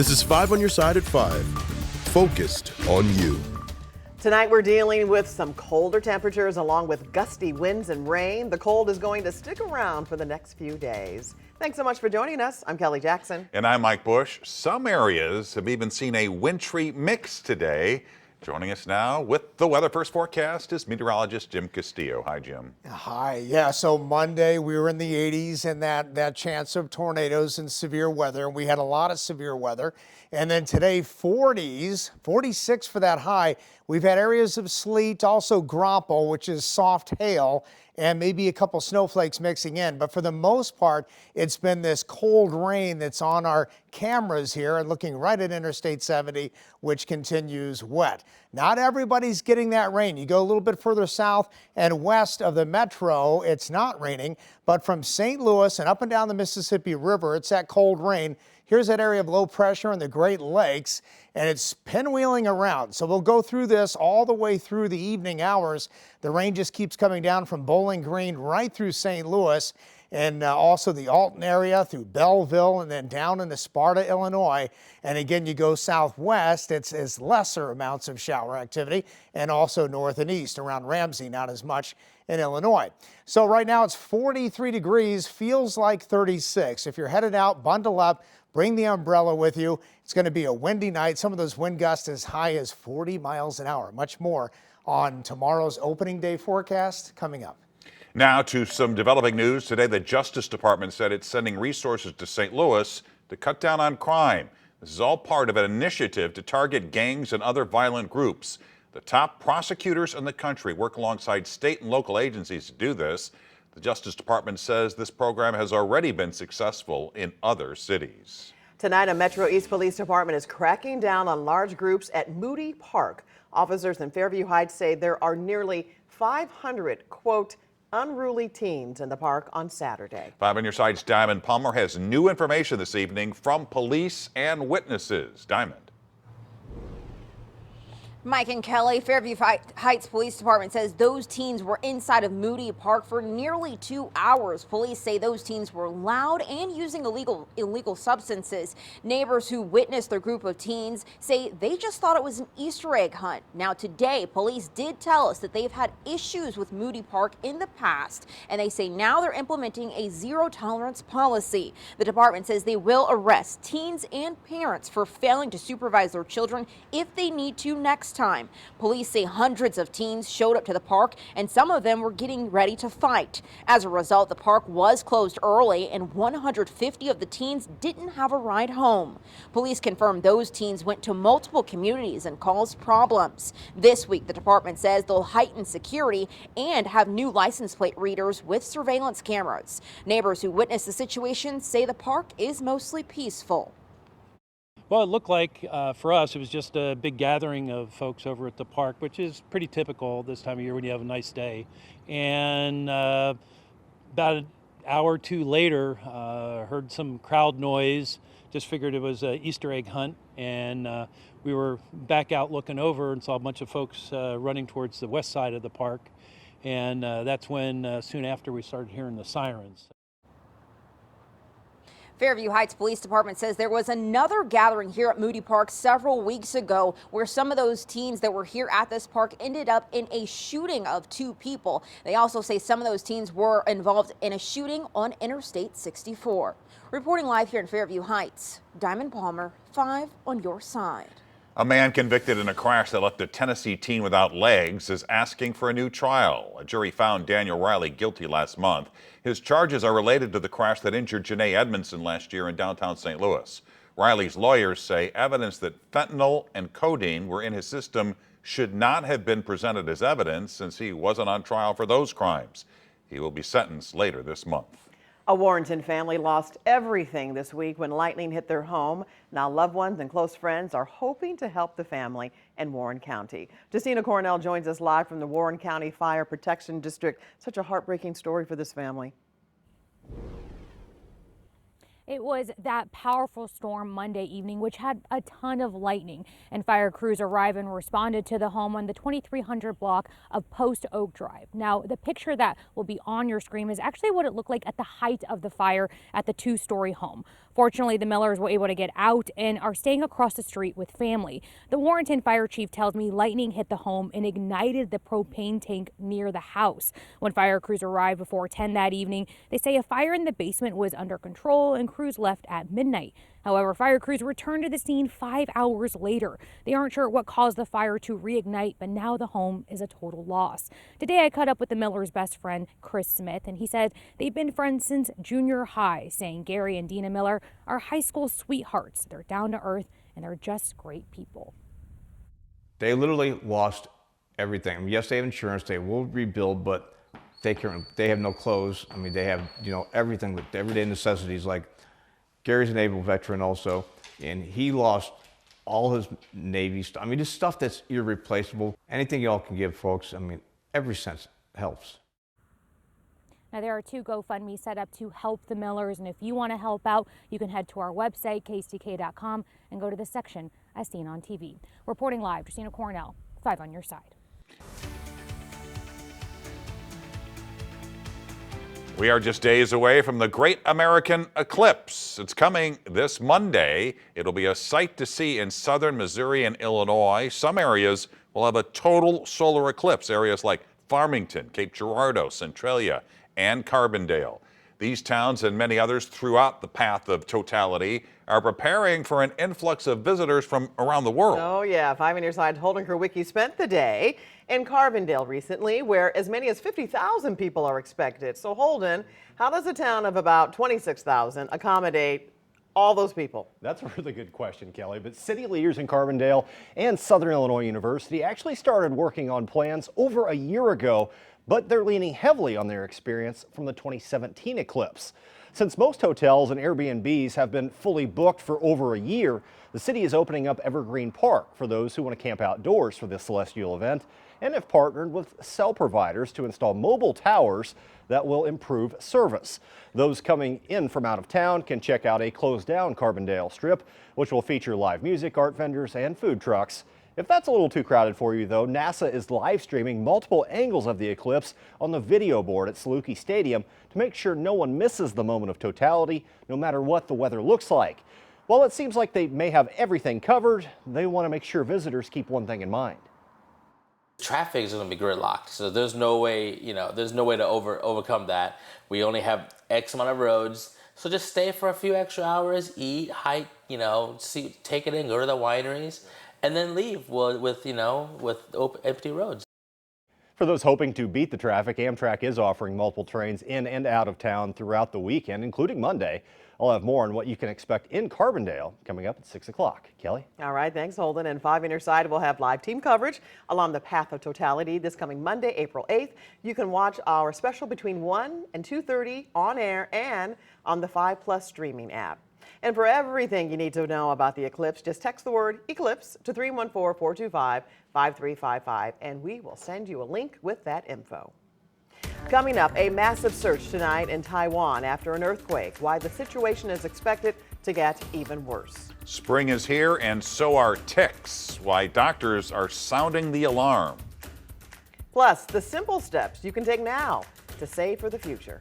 This is 5 on your side at 5. Focused on you. Tonight we're dealing with some colder temperatures along with gusty winds and rain. The cold is going to stick around for the next few days. Thanks so much for joining us. I'm Kelly Jackson. And I'm Mike Bush. Some areas have even seen a wintry mix today. Joining us now with the Weather First forecast is meteorologist Jim Castillo. Hi, Jim. Hi. Yeah, so Monday we were in the 80s and that chance of tornadoes and severe weather. And we had a lot of severe weather. And then today 40s, 46 for that high. We've had areas of sleet, also grapple, which is soft hail, and maybe a couple snowflakes mixing in. But for the most part, it's been this cold rain that's on our cameras here and looking right at Interstate 70, which continues wet. Not everybody's getting that rain. You go a little bit further south and west of the metro, it's not raining. But from St. Louis and up and down the Mississippi River, it's that cold rain. Here's that area of low pressure in the Great Lakes, and it's pinwheeling around. So we'll go through this all the way through the evening hours. The rain just keeps coming down from Bowling Green right through St. Louis, and also the Alton area through Belleville and then down into Sparta, Illinois. And again, you go southwest, it's lesser amounts of shower activity, and also north and east around Ramsey, not as much in Illinois. So right now it's 43 degrees, feels like 36. If you're headed out, bundle up. Bring the umbrella with you. It's going to be a windy night. Some of those wind gusts as high as 40 miles an hour. Much more on tomorrow's opening day forecast coming up. Now to some developing news. Today, the Justice Department said it's sending resources to St. Louis to cut down on crime. This is all part of an initiative to target gangs and other violent groups. The top prosecutors in the country work alongside state and local agencies to do this. The Justice Department says this program has already been successful in other cities. Tonight, a Metro East Police Department is cracking down on large groups at Moody Park. Officers in Fairview Heights say there are nearly 500, quote, unruly teens in the park on Saturday. 5 on your side's Diamond Palmer has new information this evening from police and witnesses. Diamond. Mike and Kelly, Fairview Heights Police Department says those teens were inside of Moody Park for nearly 2 hours. Police say those teens were loud and using illegal substances. Neighbors who witnessed their group of teens say they just thought it was an Easter egg hunt. Now today, police did tell us that they've had issues with Moody Park in the past, and they say now they're implementing a zero tolerance policy. The department says they will arrest teens and parents for failing to supervise their children if they need to next time. Police say hundreds of teens showed up to the park and some of them were getting ready to fight. As a result, the park was closed early and 150 of the teens didn't have a ride home. Police confirmed those teens went to multiple communities and caused problems. This week, the department says they'll heighten security and have new license plate readers with surveillance cameras. Neighbors who witnessed the situation say the park is mostly peaceful. Well, it looked like for us, it was just a big gathering of folks over at the park, which is pretty typical this time of year when you have a nice day. And about an hour or two later, heard some crowd noise, just figured it was an Easter egg hunt. And we were back out looking over and saw a bunch of folks running towards the west side of the park. And that's when soon after we started hearing the sirens. Fairview Heights Police Department says there was another gathering here at Moody Park several weeks ago where some of those teens that were here at this park ended up in a shooting of 2 people. They also say some of those teens were involved in a shooting on Interstate 64. Reporting live here in Fairview Heights, Diamond Palmer, 5 on your side. A man convicted in a crash that left a Tennessee teen without legs is asking for a new trial. A jury found Daniel Riley guilty last month. His charges are related to the crash that injured Janae Edmondson last year in downtown St. Louis. Riley's lawyers say evidence that fentanyl and codeine were in his system should not have been presented as evidence since he wasn't on trial for those crimes. He will be sentenced later this month. A Warrenton family lost everything this week when lightning hit their home. Now loved ones and close friends are hoping to help the family in Warren County. Justina Cornell joins us live from the Warren County Fire Protection District. Such a heartbreaking story for this family. It was that powerful storm Monday evening, which had a ton of lightning, and fire crews arrived and responded to the home on the 2300 block of Post Oak Drive. Now, the picture that will be on your screen is actually what it looked like at the height of the fire at the 2-story home. Fortunately, the Millers were able to get out and are staying across the street with family. The Warrenton fire chief tells me lightning hit the home and ignited the propane tank near the house. When fire crews arrived before 10 that evening, they say a fire in the basement was under control and crews left at midnight. However, fire crews returned to the scene 5 hours later. They aren't sure what caused the fire to reignite, but now the home is a total loss. Today, I caught up with the Millers' best friend, Chris Smith, and he said they've been friends since junior high, saying Gary and Dina Miller are high school sweethearts. They're down to earth, and they're just great people. They literally lost everything. I mean, yes, they have insurance, they will rebuild, but they have no clothes. I mean, they have, everything, with everyday necessities. Like Gary's a Naval veteran also, and he lost all his Navy stuff. I mean, just stuff that's irreplaceable. Anything y'all can give, folks, I mean, every cent helps. Now, there are 2 GoFundMe set up to help the Millers, and if you want to help out, you can head to our website, kstk.com, and go to the section as seen on TV. Reporting live, Justina Cornell, 5 on your side. We are just days away from the Great American Eclipse. It's coming this Monday. It'll be a sight to see in southern Missouri and Illinois. Some areas will have a total solar eclipse, areas like Farmington, Cape Girardeau, Centralia, and Carbondale. These towns and many others throughout the path of totality are preparing for an influx of visitors from around the world. Oh yeah, 5 on your side. Holden Crew Wiki spent the day in Carbondale recently, where as many as 50,000 people are expected. So Holden, how does a town of about 26,000 accommodate all those people? That's a really good question, Kelly. But city leaders in Carbondale and Southern Illinois University actually started working on plans over a year ago, but they're leaning heavily on their experience from the 2017 eclipse. Since most hotels and Airbnbs have been fully booked for over a year, the city is opening up Evergreen Park for those who want to camp outdoors for this celestial event, and have partnered with cell providers to install mobile towers that will improve service. Those coming in from out of town can check out a closed down Carbondale strip, which will feature live music, art vendors, and food trucks. If that's a little too crowded for you, though, NASA is live streaming multiple angles of the eclipse on the video board at Saluki Stadium to make sure no one misses the moment of totality, no matter what the weather looks like. While it seems like they may have everything covered, they want to make sure visitors keep one thing in mind. Traffic is going to be gridlocked, so there's no way, there's no way to overcome that. We only have X amount of roads, so just stay for a few extra hours, eat, hike, take it in, go to the wineries, and then leave with empty roads. For those hoping to beat the traffic, Amtrak is offering multiple trains in and out of town throughout the weekend, including Monday. I'll have more on what you can expect in Carbondale coming up at 6 o'clock. Kelly? All right, thanks, Holden. And 5 on your side, we'll have live team coverage along the path of totality this coming Monday, April 8th. You can watch our special between 1 and 2:30 on air and on the 5+ streaming app. And for everything you need to know about the eclipse, just text the word eclipse to 314-425-5355, and we will send you a link with that info. Coming up, a massive search tonight in Taiwan after an earthquake. Why the situation is expected to get even worse. Spring is here, and so are ticks. Why doctors are sounding the alarm. Plus, the simple steps you can take now to save for the future.